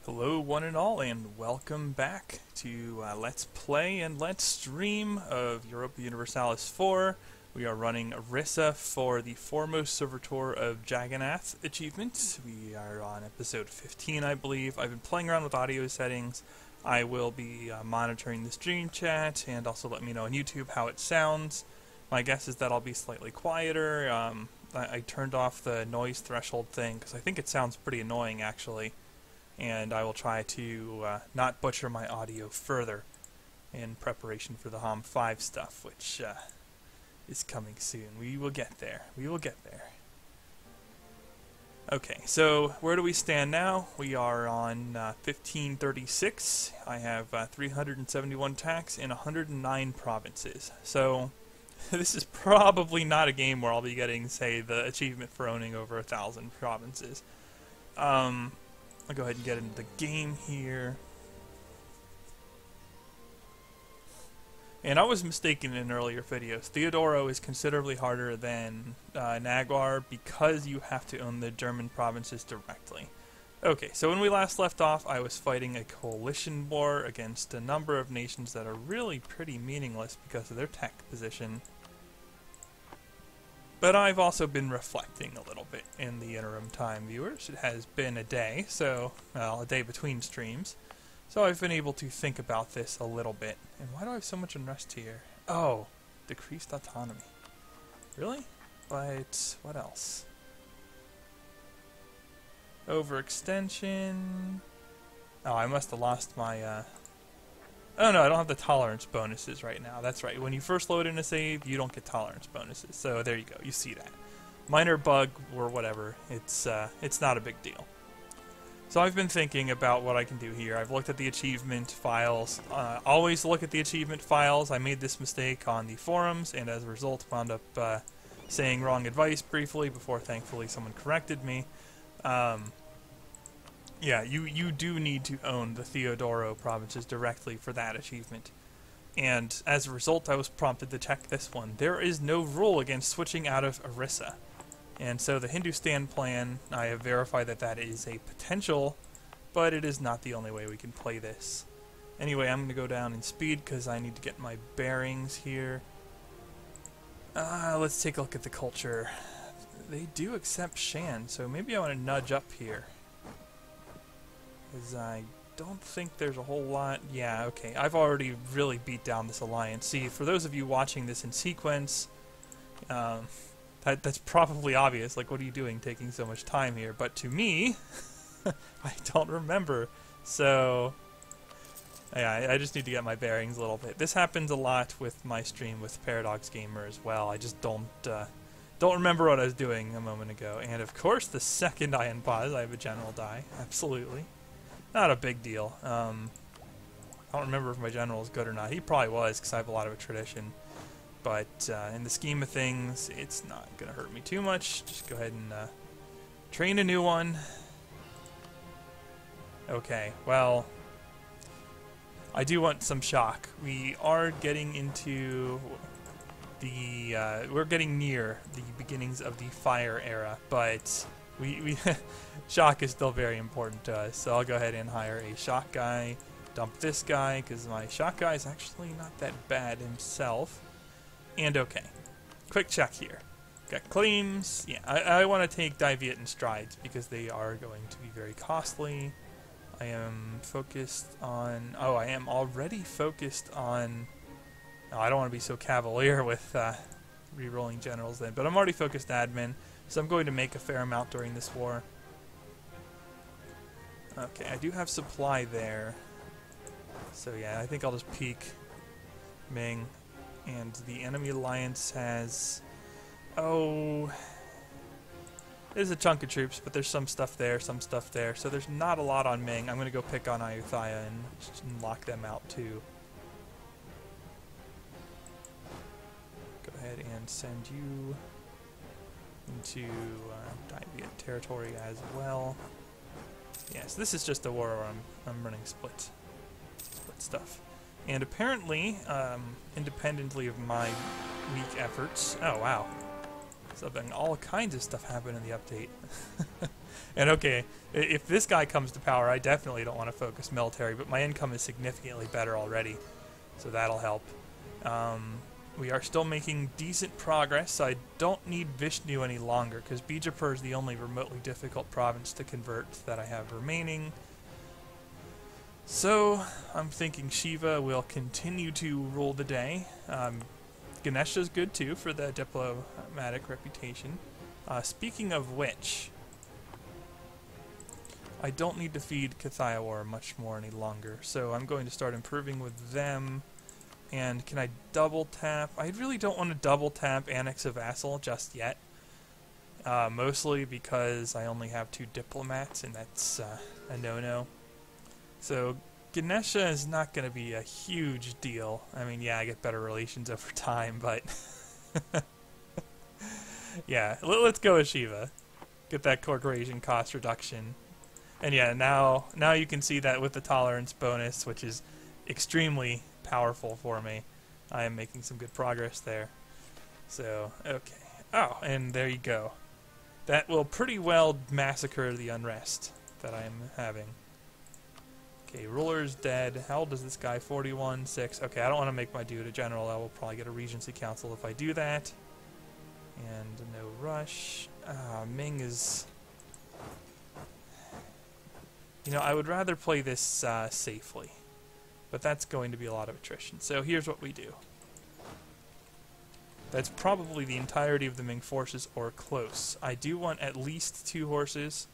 Hello one and all, and welcome back to Let's Play and Let's Stream of Europa Universalis 4. We are running Orisa for the Foremost Servitor of Jagannath achievement. We are on episode 15, I believe. I've been playing around with audio settings. I will be monitoring the stream chat, and also let me know on YouTube how it sounds. My guess is that I'll be slightly quieter. I turned off the noise threshold thing, because I think it sounds pretty annoying, actually. And I will try to not butcher my audio further in preparation for the HOM 5 stuff, which is coming soon. We will get there. We will get there. Okay, so where do we stand now? We are on 1536. I have 371 tax in 109 provinces. So this is probably not a game where I'll be getting, say, the achievement for owning over 1,000 provinces. I'll go ahead and get into the game here. And I was mistaken in earlier videos. Theodoro is considerably harder than Naguar because you have to own the German provinces directly. Okay, so when we last left off, I was fighting a coalition war against a number of nations that are really pretty meaningless because of their tech position. But I've also been reflecting a little bit in the interim time, viewers. It has been a day, so, well, a day between streams. So I've been able to think about this a little bit. And why do I have so much unrest here? Oh, decreased autonomy. Really? But what else? Overextension. Oh, I must have lost my, Oh no, I don't have the tolerance bonuses right now. That's right. When you first load in a save, you don't get tolerance bonuses. So there you go. You see that. Minor bug or whatever. It's not a big deal. So I've been thinking about what I can do here. I've looked at the achievement files. Always look at the achievement files. I made this mistake on the forums, and as a result wound up saying wrong advice briefly before thankfully someone corrected me. Yeah, you do need to own the Theodoro provinces directly for that achievement. And as a result, I was prompted to check this one. There is no rule against switching out of Orisa. And so the Hindustan plan, I have verified that that is a potential, but it is not the only way we can play this. Anyway, I'm going to go down in speed because I need to get my bearings here. Let's take a look at the culture. They do accept Shan, so maybe I want to nudge up here. Because I don't think there's a whole lot. Yeah, okay. I've already really beat down this alliance. See, for those of you watching this in sequence, that's probably obvious. Like, what are you doing taking so much time here? But to me, I don't remember. So, yeah, I just need to get my bearings a little bit. This happens a lot with my stream with Paradox Gamer as well. I just don't remember what I was doing a moment ago. And of course, the second I unpause, I have a general die. Absolutely. Not a big deal. I don't remember if my general is good or not. He probably was, because I have a lot of a tradition. But in the scheme of things, it's not going to hurt me too much. Just go ahead and train a new one. Okay, well, I do want some shock. We are getting into the... we're getting near the beginnings of the fire era, but... We shock is still very important to us, so I'll go ahead and hire a shock guy, dump this guy, because my shock guy is actually not that bad himself. And okay, quick check here. Got claims. Yeah, I want to take Diviet and Strides, because they are going to be very costly. I am focused on... Oh, I am already focused on... Oh, I don't want to be so cavalier with re-rolling generals then, but I'm already focused admin. So I'm going to make a fair amount during this war. Okay, I do have supply there. So yeah, I think I'll just peek Ming. And the enemy alliance has... Oh... There's a chunk of troops, but there's some stuff there, some stuff there. So there's not a lot on Ming. I'm going to go pick on Ayutthaya and lock them out too. Go ahead and send you... into Diviet territory as well. Yes, this is just a war where I'm running split stuff. And apparently, independently of my weak efforts... Oh, wow. All kinds of stuff happened in the update. And okay, if this guy comes to power, I definitely don't want to focus military, but my income is significantly better already, so that'll help. We are still making decent progress, so I don't need Vishnu any longer, because Bijapur is the only remotely difficult province to convert that I have remaining. So, I'm thinking Shiva will continue to rule the day. Ganesha's good too for the diplomatic reputation. Speaking of which, I don't need to feed Kathiawar much more any longer, so I'm going to start improving with them. And can I double tap? I really don't want to double tap Annex a Vassal just yet. Mostly because I only have 2 diplomats, and that's a no-no. So Ganesha is not going to be a huge deal. I mean, yeah, I get better relations over time, but yeah, let's go with Shiva. Get that corporation cost reduction. And yeah, now you can see that with the tolerance bonus, which is extremely powerful for me. I am making some good progress there. So, okay. Oh, and there you go. That will pretty well massacre the unrest that I am having. Okay, ruler's dead. How old is this guy? 41, 6. Okay, I don't want to make my dude a general. I will probably get a regency council if I do that. And no rush. Ming is... You know, I would rather play this safely. But that's going to be a lot of attrition. So here's what we do. That's probably the entirety of the Ming forces or close. I do want at least 2 horses,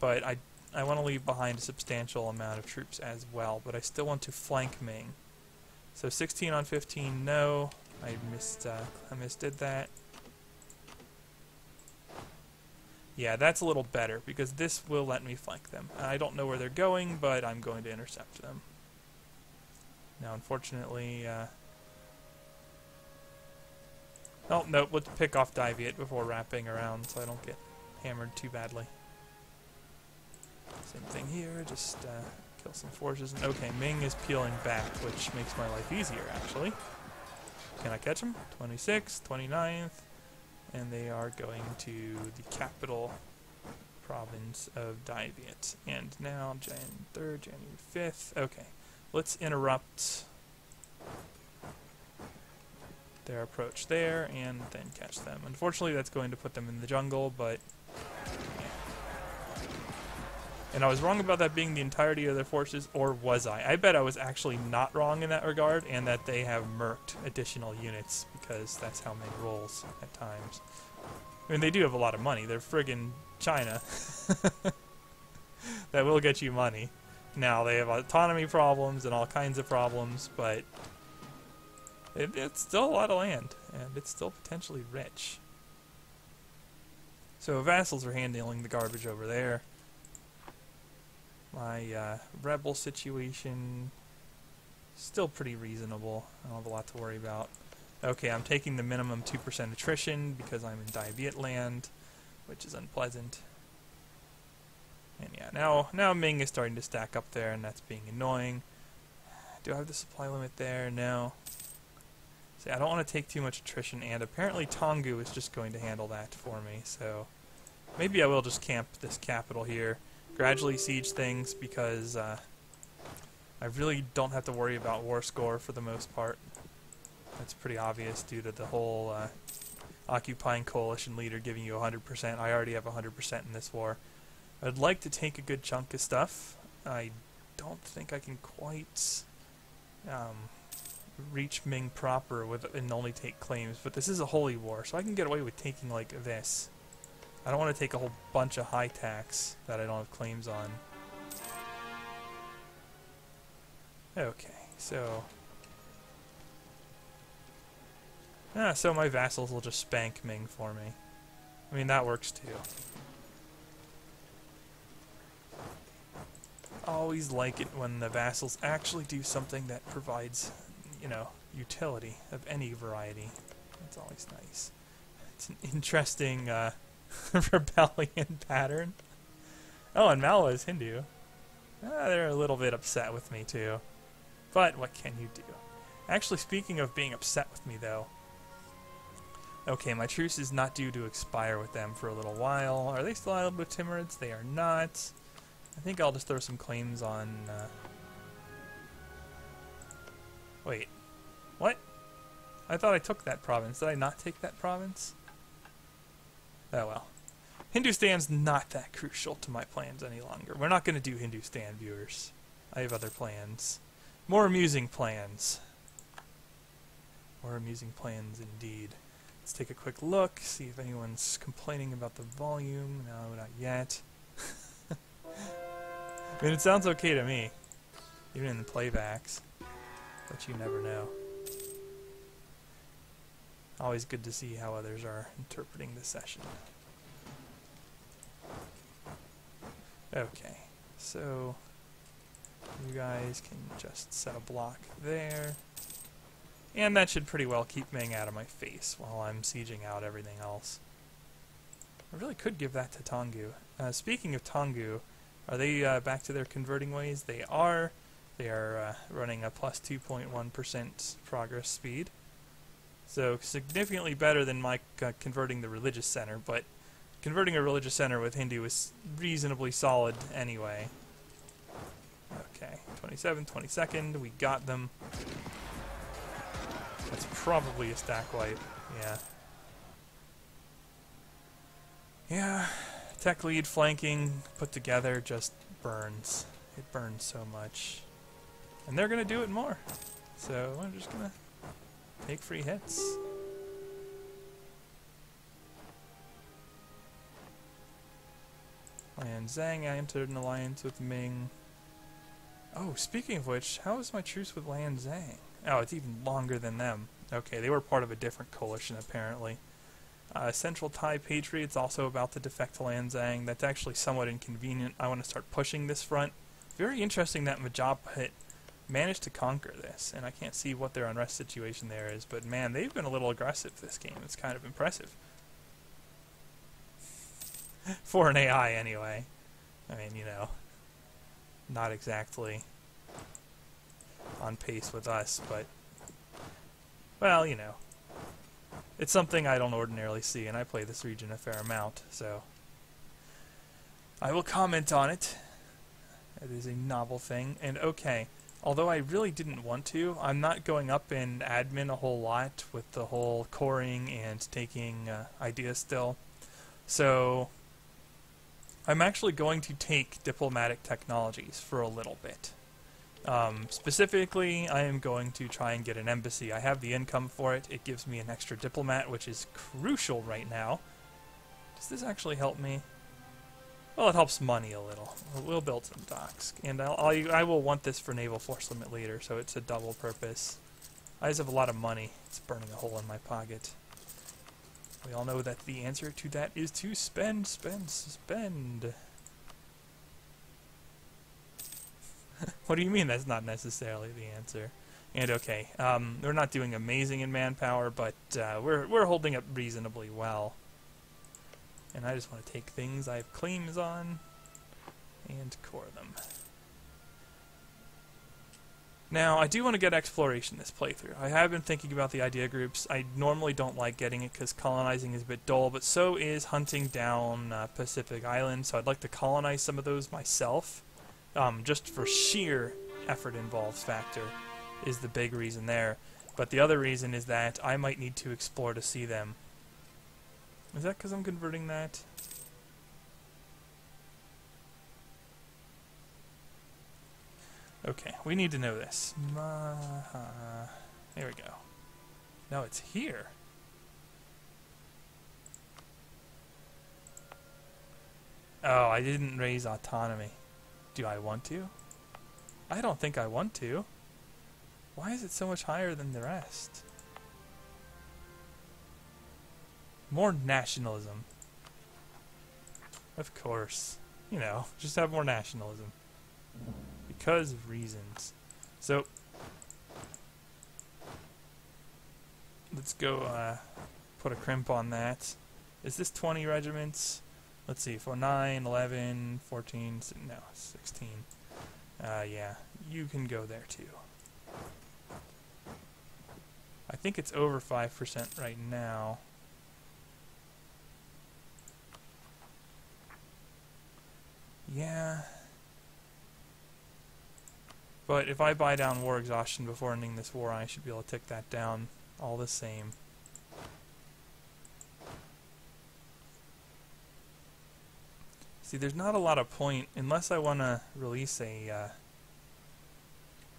but I want to leave behind a substantial amount of troops as well, but I still want to flank Ming. So 16 on 15, no. I misdid that. Yeah, that's a little better, because this will let me flank them. I don't know where they're going, but I'm going to intercept them. Now, unfortunately, oh, no, let's pick off Diviate before wrapping around so I don't get hammered too badly. Same thing here, just kill some forces. And okay, Ming is peeling back, which makes my life easier, actually. Can I catch him? 26th, 29th, and they are going to the capital province of Diviate. And now, January 3rd, January 5th, okay. Let's interrupt their approach there and then catch them. Unfortunately, that's going to put them in the jungle, but... Yeah. And I was wrong about that being the entirety of their forces, or was I? I bet I was actually not wrong in that regard, and that they have murked additional units, because that's how Ming rolls at times. I mean, they do have a lot of money. They're friggin' China. That will get you money. Now, they have autonomy problems and all kinds of problems, but it's still a lot of land, and it's still potentially rich. So vassals are handling the garbage over there. My rebel situation, still pretty reasonable. I don't have a lot to worry about. Okay, I'm taking the minimum 2% attrition because I'm in Diviate land, which is unpleasant. And yeah, now Ming is starting to stack up there, and that's being annoying. Do I have the supply limit there? No. See, I don't want to take too much attrition, and apparently Tongu is just going to handle that for me, so maybe I will just camp this capital here, gradually siege things, because I really don't have to worry about war score for the most part. That's pretty obvious due to the whole occupying coalition leader giving you 100%. I already have 100% in this war. I'd like to take a good chunk of stuff. I don't think I can quite reach Ming proper and only take claims, but this is a holy war, so I can get away with taking like this. I don't want to take a whole bunch of high tax that I don't have claims on. Okay, so... so my vassals will just spank Ming for me. I mean, that works too. Always like it when the vassals actually do something that provides, you know, utility of any variety. That's always nice. It's an interesting rebellion pattern. Oh, and Malwa is Hindu. They're a little bit upset with me too. But what can you do? Actually, speaking of being upset with me though, Okay, my truce is not due to expire with them for a little while. Are they still allied with Timurids? They are not. I think I'll just throw some claims on... Wait. What? I thought I took that province. Did I not take that province? Oh well. Hindustan's not that crucial to my plans any longer. We're not going to do Hindustan, viewers. I have other plans. More amusing plans. More amusing plans indeed. Let's take a quick look, see if anyone's complaining about the volume. No, not yet. I mean, it sounds okay to me, even in the playbacks, but you never know. Always good to see how others are interpreting the session. Okay, so you guys can just set a block there. And that should pretty well keep Ming out of my face while I'm sieging out everything else. I really could give that to Tonggu. Speaking of Tonggu, are they back to their converting ways? They are. They are running a plus 2.1% progress speed. So significantly better than my converting the religious center, but converting a religious center with Hindu is reasonably solid anyway. Okay, 27, 22nd, we got them. That's probably a stack wipe, yeah. Yeah, tech lead flanking put together just burns. It burns so much. And they're gonna do it more. So I'm just gonna take free hits. And Zhang entered an alliance with Ming. Oh, speaking of which, how is my truce with Lan Zhang? Oh, it's even longer than them. Okay, they were part of a different coalition, apparently. Central Thai Patriots also about to defect to Lan Zhang. That's actually somewhat inconvenient. I want to start pushing this front. Very interesting that Majapahit managed to conquer this, and I can't see what their unrest situation there is, but man, they've been a little aggressive this game. It's kind of impressive. For an AI, anyway. I mean, you know, not exactly on pace with us, but, well, you know, it's something I don't ordinarily see, and I play this region a fair amount, so I will comment on it. It is a novel thing, and okay, although I really didn't want to, I'm not going up in admin a whole lot with the whole coring and taking ideas still, so I'm actually going to take diplomatic technologies for a little bit. Specifically, I am going to try and get an embassy. I have the income for it. It gives me an extra diplomat, which is crucial right now. Does this actually help me? Well, it helps money a little. We'll build some docks. And I will want this for naval force limit later, so it's a double purpose. I just have a lot of money. It's burning a hole in my pocket. We all know that the answer to that is to spend, spend, spend. What do you mean that's not necessarily the answer? And okay, we're not doing amazing in manpower, but we're holding up reasonably well. And I just want to take things I have claims on and core them. Now, I do want to get exploration this playthrough. I have been thinking about the idea groups. I normally don't like getting it because colonizing is a bit dull, but so is hunting down Pacific Islands, so I'd like to colonize some of those myself. Just for sheer effort involved factor is the big reason there. But the other reason is that I might need to explore to see them. Is that because I'm converting that? Okay, we need to know this. There we go. No, it's here. Oh, I didn't raise autonomy. Do I want to? I don't think I want to. Why is it so much higher than the rest? More nationalism. Of course. You know, just have more nationalism. Because of reasons. So, let's go put a crimp on that. Is this 20 regiments? Let's see, 9, 11, 14, no, 16. Yeah, you can go there too. I think it's over 5% right now. Yeah. But if I buy down war exhaustion before ending this war, I should be able to take that down all the same. See, there's not a lot of point, unless I want to release a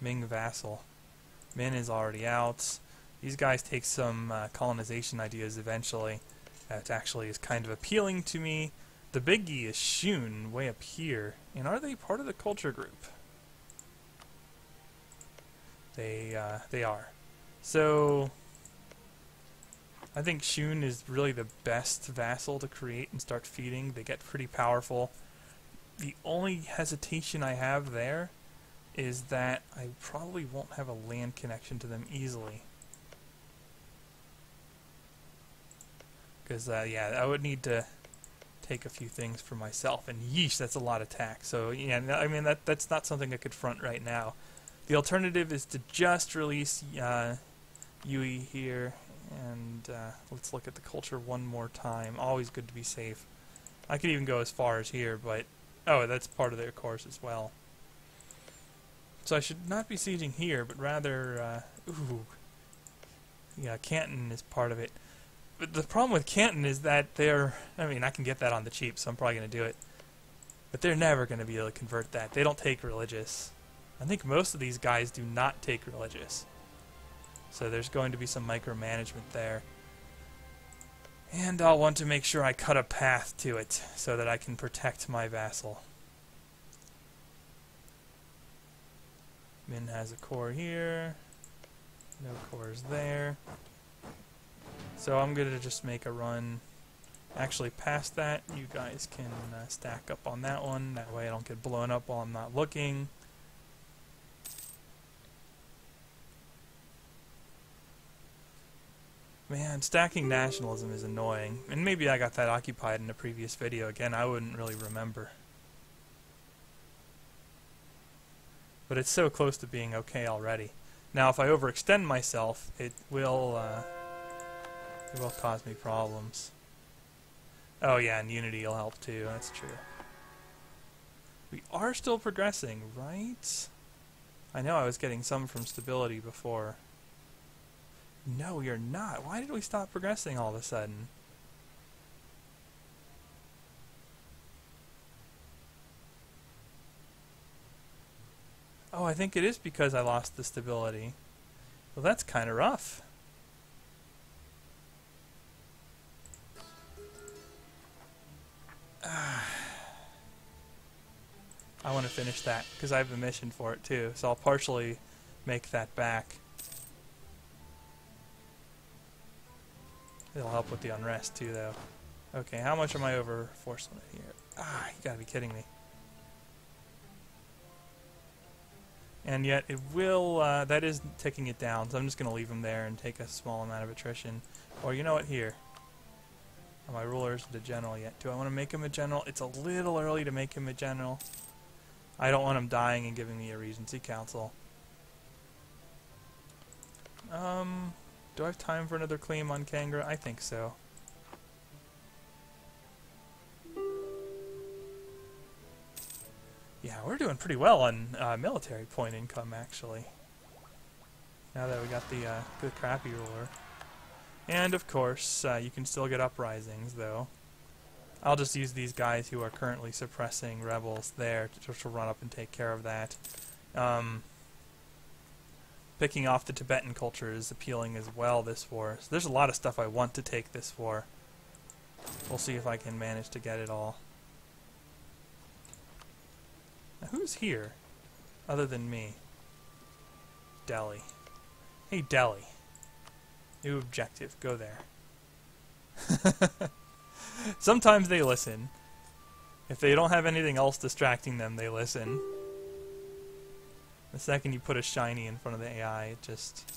Ming vassal. Min is already out. These guys take some colonization ideas eventually. That actually is kind of appealing to me. The biggie is Shun, way up here. And are they part of the culture group? They are. So I think Shun is really the best vassal to create and start feeding. They get pretty powerful. The only hesitation I have there is that I probably won't have a land connection to them easily. Because, yeah, I would need to take a few things for myself. And yeesh, that's a lot of tax. So, yeah, I mean, that's not something I could front right now. The alternative is to just release Yui here. And let's look at the culture one more time. Always good to be safe. I could even go as far as here, but... Oh, that's part of their course as well. So I should not be sieging here, but rather... ooh. Yeah, Canton is part of it. But the problem with Canton is that they're... I mean, I can get that on the cheap, so I'm probably going to do it. But they're never going to be able to convert that. They don't take religious. I think most of these guys do not take religious. So there's going to be some micromanagement there. And I'll want to make sure I cut a path to it so that I can protect my vassal. Min has a core here. No cores there. So I'm going to just make a run. Actually, past that, you guys can stack up on that one. That way I don't get blown up while I'm not looking. Man, stacking nationalism is annoying. And maybe I got that occupied in a previous video. Again, I wouldn't really remember. But it's so close to being okay already. Now, if I overextend myself, it will cause me problems. Oh yeah, and Unity will help too, that's true. We are still progressing, right? I know I was getting some from stability before. No, we are not. Why did we stop progressing all of a sudden? Oh, I think it is because I lost the stability. Well, that's kind of rough. I want to finish that because I have a mission for it too, so I'll partially make that back. It'll help with the unrest too, though. Okay, how much am I over force limit here? Ah, you gotta be kidding me. And yet it will, that is ticking it down, so I'm just gonna leave them there and take a small amount of attrition. Or you know what, here. Oh, my ruler isn't a general yet. Do I want to make him a general? It's a little early to make him a general. I don't want him dying and giving me a Regency Council. Do I have time for another claim on Kangra? I think so. Yeah, we're doing pretty well on military point income, actually. Now that we got the crappy ruler. And, of course, you can still get uprisings, though. I'll just use these guys who are currently suppressing rebels there to run up and take care of that. Picking off the Tibetan culture is appealing as well this war. So there's a lot of stuff I want to take this war. We'll see if I can manage to get it all. Now, who's here other than me? Delhi. Hey, Delhi. New objective. Go there. Sometimes they listen. If they don't have anything else distracting them, they listen. The second you put a shiny in front of the AI, it just...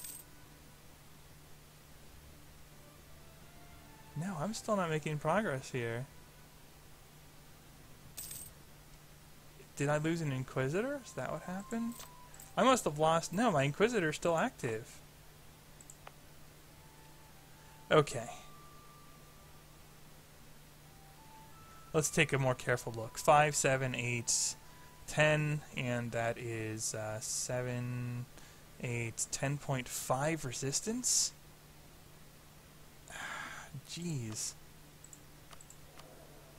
No, I'm still not making progress here. Did I lose an Inquisitor? Is that what happened? I must have lost... No, my Inquisitor's still active. Okay. Let's take a more careful look. 5, 7, 8, 10, and that is 7, 8, 10.5 resistance? Jeez.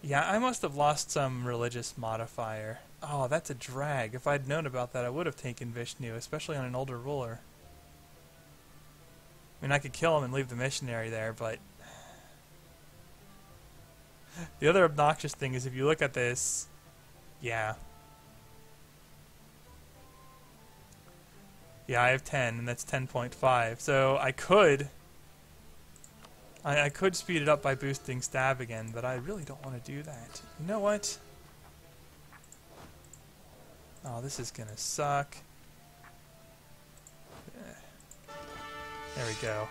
Yeah, I must have lost some religious modifier. Oh, that's a drag. If I'd known about that, I would have taken Vishnu, especially on an older ruler. I mean, I could kill him and leave the missionary there, but... The other obnoxious thing is if you look at this... Yeah. Yeah, I have 10, and that's 10.5. So I could... I could speed it up by boosting stab again, but I really don't want to do that. You know what? Oh, this is gonna suck. There we go.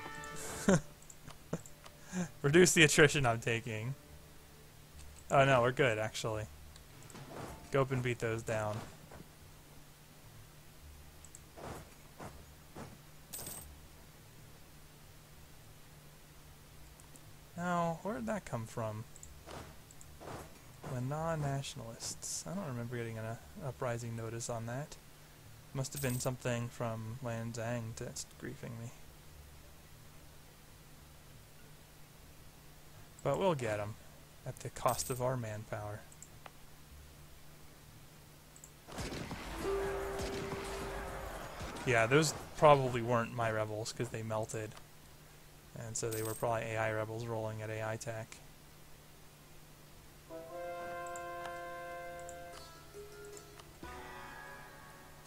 Reduce the attrition I'm taking. Oh no, we're good actually. Go up and beat those down. Now, where did that come from? Lanna nationalists. I don't remember getting an uprising notice on that. Must have been something from Lan Zhang that's griefing me. But we'll get them at the cost of our manpower. Yeah, those probably weren't my rebels because they melted. And so they were probably AI rebels rolling at AI tech.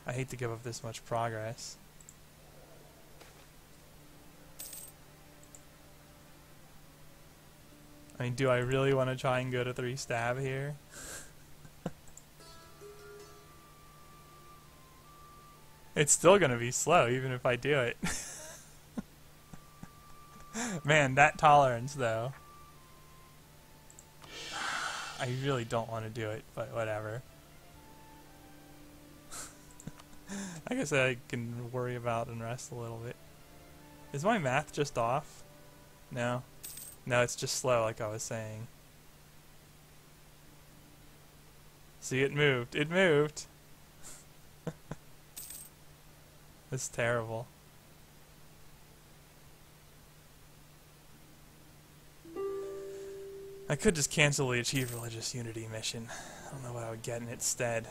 I hate to give up this much progress. I mean, do I really want to try and go to 3 stab here? It's still going to be slow even if I do it. Man, that tolerance though. I really don't want to do it, but whatever. I guess I can worry about and rest a little bit. Is my math just off? No. No, it's just slow like I was saying. See, it moved. It moved! It's terrible. I could just cancel the Achieve Religious Unity mission. I don't know what I would get in its stead.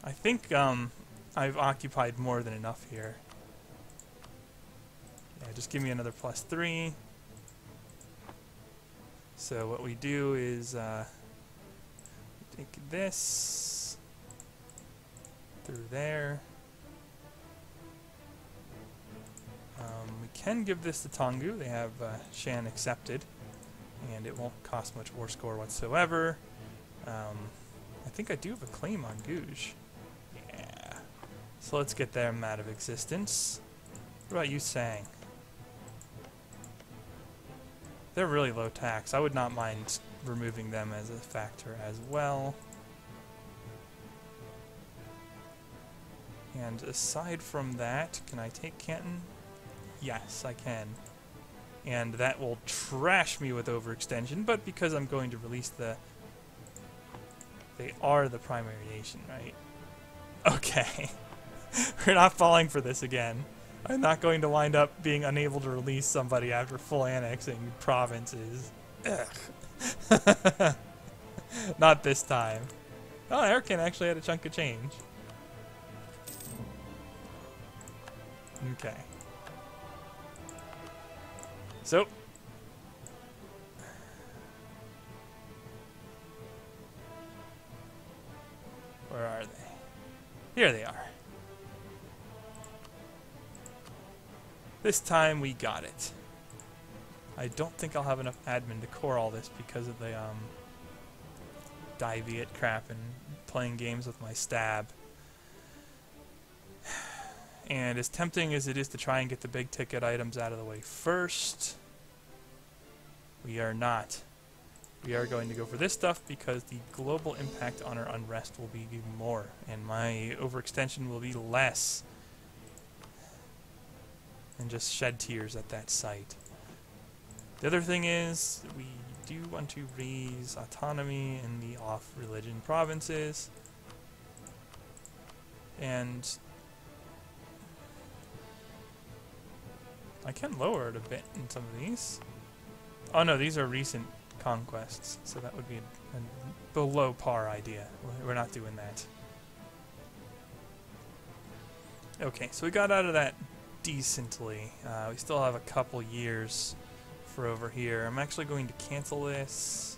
I think I've occupied more than enough here. Yeah, just give me another +3. So what we do is take this through there. We can give this to Tongu. They have Shan accepted. And it won't cost much war score whatsoever. I think I do have a claim on Gouge. Yeah. So let's get them out of existence. What about you, Sang? They're really low tax. I would not mind removing them as a factor as well. And aside from that, can I take Canton? Yes, I can. And that will trash me with overextension, but because I'm going to release the... They are the primary nation, right? Okay. We're not falling for this again. I'm not going to wind up being unable to release somebody after full annexing provinces. Ugh. Not this time. Oh, Erkin actually had a chunk of change. Okay. So, where are they? Here they are. This time we got it. I don't think I'll have enough admin to core all this because of the divey at crap and playing games with my stab. And as tempting as it is to try and get the big ticket items out of the way first, we are not. We are going to go for this stuff because the global impact on our unrest will be even more, and my overextension will be less. And just shed tears at that site. The other thing is, we do want to raise autonomy in the off-religion provinces. And I can lower it a bit in some of these. Oh no, these are recent conquests, so that would be a below par idea. We're not doing that. Okay, so we got out of that decently. We still have a couple years for over here. I'm actually going to cancel this.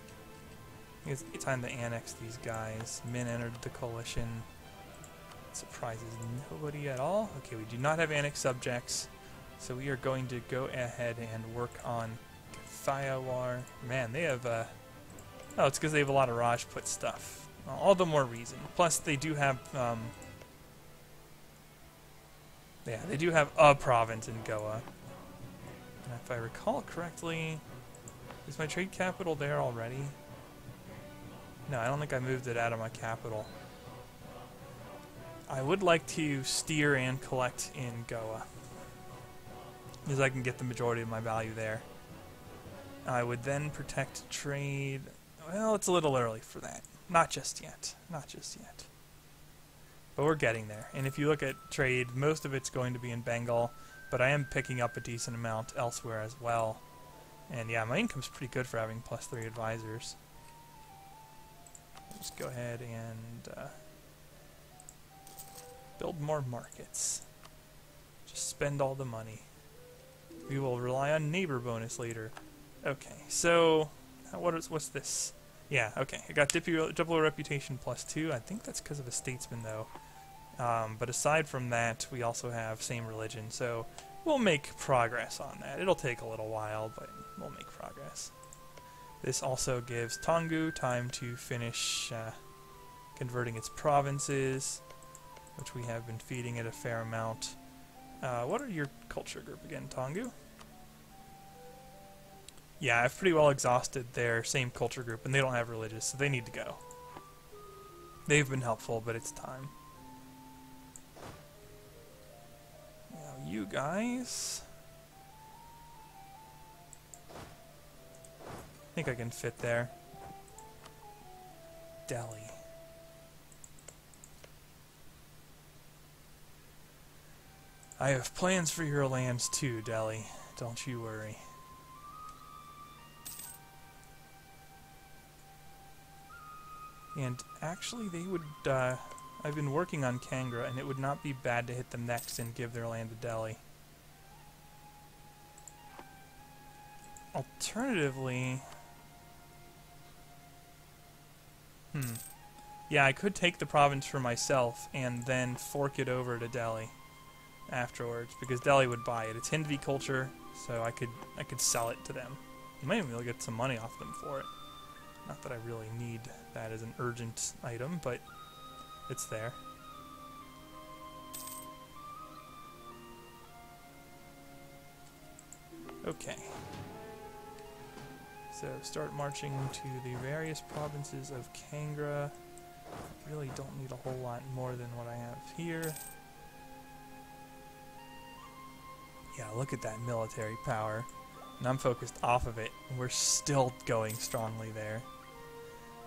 It's time to annex these guys. Min entered the coalition. Surprises nobody at all. Okay, we do not have annexed subjects, so we are going to go ahead and work on Thayawar. Man, they have oh, it's because they have a lot of Rajput stuff. All the more reason. Plus, they do have yeah, they do have a province in Goa. And if I recall correctly, is my trade capital there already? No, I don't think I moved it out of my capital. I would like to steer and collect in Goa, because I can get the majority of my value there. I would then protect trade. Well, it's a little early for that. Not just yet. Not just yet. But we're getting there. And if you look at trade, most of it's going to be in Bengal, but I am picking up a decent amount elsewhere as well. And yeah, my income's pretty good for having +3 advisors. Just go ahead and build more markets. Just spend all the money. We will rely on neighbor bonus later. Okay, so what's this? Yeah, okay. I got Diplo reputation +2. I think that's because of a statesman though. But aside from that, we also have same religion, so we'll make progress on that. It'll take a little while, but we'll make progress. This also gives Tongu time to finish converting its provinces, which we have been feeding it a fair amount. What are your culture group again, Tongu? Yeah, I've pretty well exhausted their same culture group, and they don't have religious, so they need to go. They've been helpful, but it's time. Now, you guys... I think I can fit there. Delhi. I have plans for your lands too, Delhi. Don't you worry. And actually, they would, I've been working on Kangra, and it would not be bad to hit them next and give their land to Delhi. Alternatively... Yeah, I could take the province for myself and then fork it over to Delhi afterwards, because Delhi would buy it. It's Hindvi culture, so I could sell it to them. You might even be able to get some money off them for it. Not that I really need that as an urgent item, but it's there. Okay. So start marching to the various provinces of Kangra. Really don't need a whole lot more than what I have here. Yeah, look at that military power. And I'm focused off of it, and we're still going strongly there.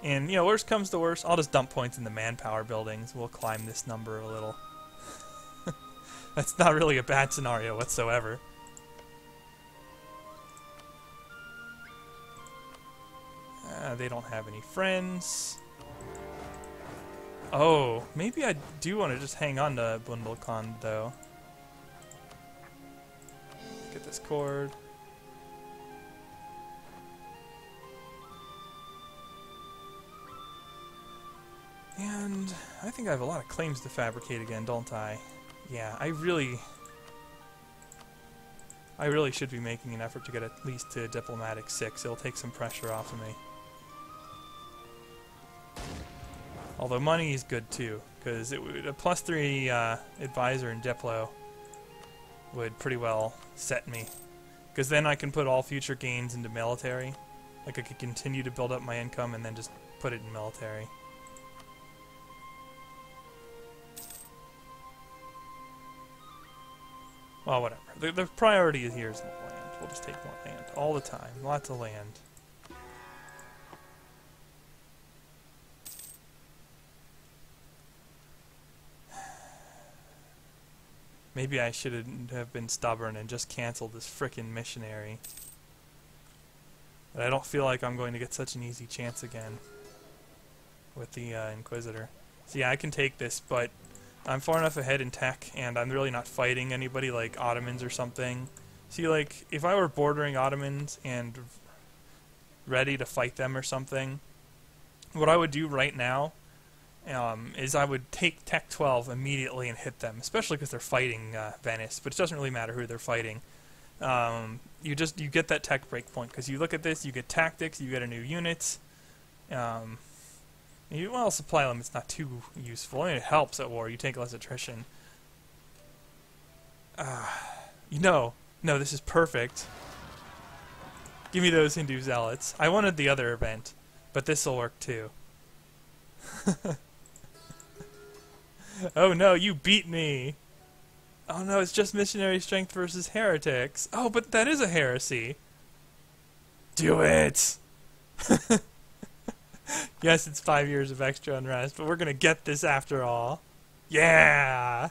And, you know, worst comes to worst, I'll just dump points in the manpower buildings. We'll climb this number a little. That's not really a bad scenario whatsoever. They don't have any friends. Oh, maybe I do want to just hang on to Bundelkhand, though. Get this cord. And I think I have a lot of claims to fabricate again, don't I? Yeah, I really should be making an effort to get at least to diplomatic 6. It'll take some pressure off of me. Although money is good too, because it would a +3 advisor in Diplo would pretty well set me, because then I can put all future gains into military. Like I could continue to build up my income and then just put it in military. Well, whatever. The priority here is land. We'll just take more land all the time. Lots of land. Maybe I should have been stubborn and just canceled this frickin' missionary. But I don't feel like I'm going to get such an easy chance again with the Inquisitor. So yeah, I can take this, but I'm far enough ahead in tech, and I'm really not fighting anybody like Ottomans or something. See, like, if I were bordering Ottomans and ready to fight them or something, what I would do right now is I would take Tech 12 immediately and hit them, especially because they're fighting Venice, but it doesn't really matter who they're fighting. You get that tech breakpoint, because you look at this, you get tactics, you get a new unit. Well, supply limit's not too useful. I mean, it helps at war. You take less attrition. No, this is perfect. Give me those Hindu zealots. I wanted the other event, but this'll work too. Oh no, you beat me! Oh no, it's just missionary strength versus heretics. Oh, but that is a heresy. Do it! Yes, it's 5 years of extra unrest, but we're gonna get this after all. Yeah!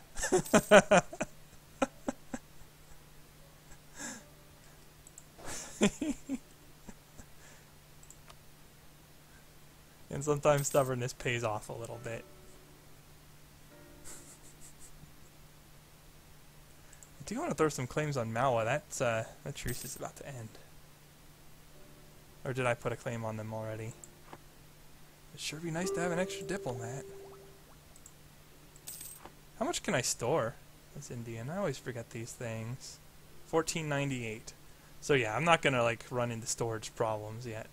And sometimes stubbornness pays off a little bit. I do want to throw some claims on Malwa. That truce is about to end. Or did I put a claim on them already? It'd sure be nice to have an extra diplomat. How much can I store as Indian? I always forget these things. 1498. So yeah, I'm not gonna like run into storage problems yet.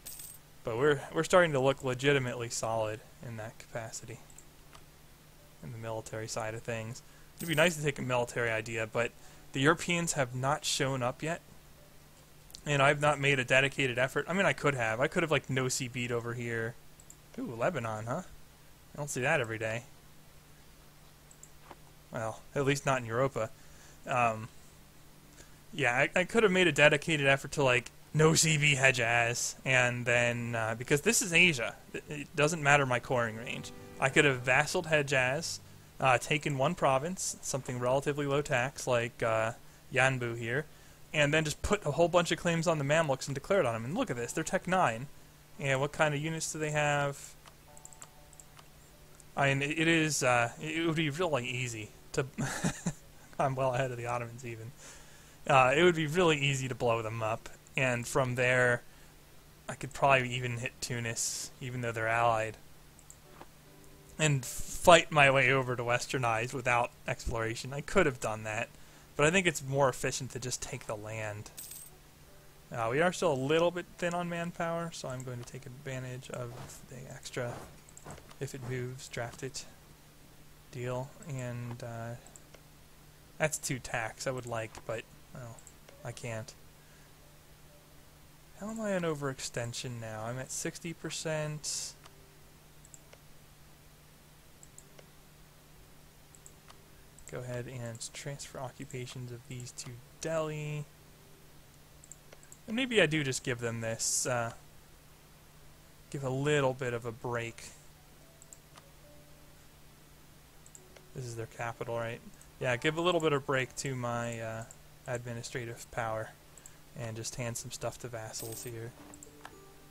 But we're starting to look legitimately solid in that capacity. In the military side of things. It'd be nice to take a military idea, but the Europeans have not shown up yet. And I've not made a dedicated effort. I mean, I could have. I could have, like, no-see-beat over here. Ooh, Lebanon, huh? I don't see that every day. Well, at least not in Europa. Yeah, I could have made a dedicated effort to, like, no-CB Hejaz. And then, because this is Asia, it doesn't matter my coring range. I could have vassaled Hejaz, taken one province, something relatively low tax, like Yanbu here, and then just put a whole bunch of claims on the Mamluks and declared on them. And look at this, they're Tech 9. And what kind of units do they have? I mean, it would be really easy to... I'm well ahead of the Ottomans, even. It would be really easy to blow them up. And from there, I could probably even hit Tunis, even though they're allied. And fight my way over to Westernize without exploration. I could have done that, but I think it's more efficient to just take the land. We are still a little bit thin on manpower, so I'm going to take advantage of the extra, if it moves, draft it, deal. And that's 2 tax I would like, but well, I can't. How am I on overextension now? I'm at 60%. Go ahead and transfer occupations of these to Delhi. And maybe I do just give them this, give a little bit of a break. This is their capital, right? Yeah, give a little bit of break to my administrative power. And just hand some stuff to vassals here.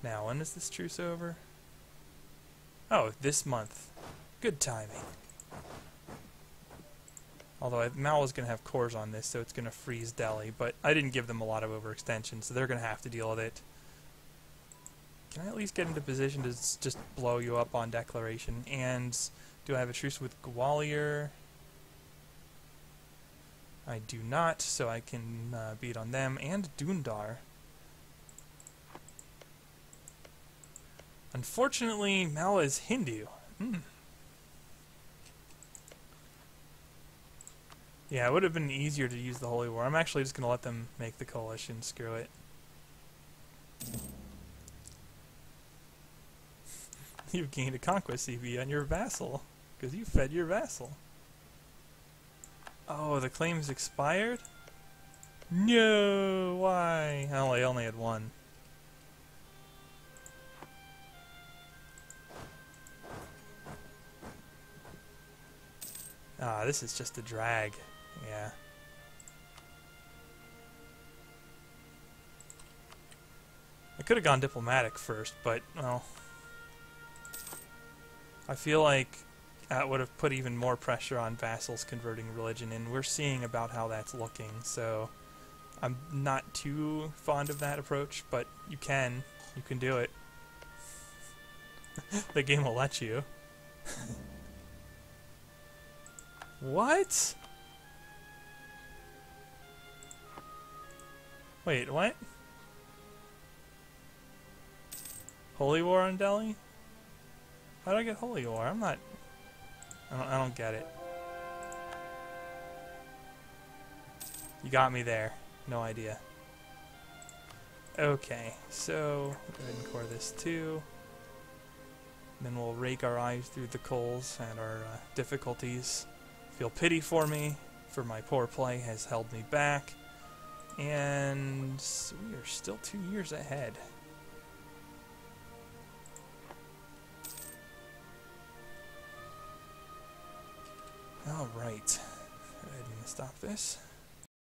Now, when is this truce over? Oh, this month. Good timing. Although Mao is going to have cores on this, so it's going to freeze Delhi. But I didn't give them a lot of overextension, so they're going to have to deal with it. Can I at least get into position to just blow you up on declaration? And do I have a truce with Gwalior? I do not, so I can beat on them. And Dundar. Unfortunately, Mao is Hindu. Yeah, it would have been easier to use the Holy War. I'm actually just going to let them make the coalition. Screw it. You've gained a conquest CB on your vassal, because you fed your vassal. Oh, the claim's expired? No, why? Oh, I only had one. Ah, this is just a drag. Yeah. could have gone diplomatic first, but, well, I feel like that would have put even more pressure on vassals converting religion, and we're seeing about how that's looking, so I'm not too fond of that approach, but you can do it. The game will let you. What? Wait, what? Holy War on Delhi? How do I get Holy War? I don't get it. You got me there. No idea. Okay, so go ahead and core this too. Then we'll rake our eyes through the coals at our difficulties. Feel pity for me, for my poor play has held me back. And we are still 2 years ahead. Alright. Go ahead and stop this.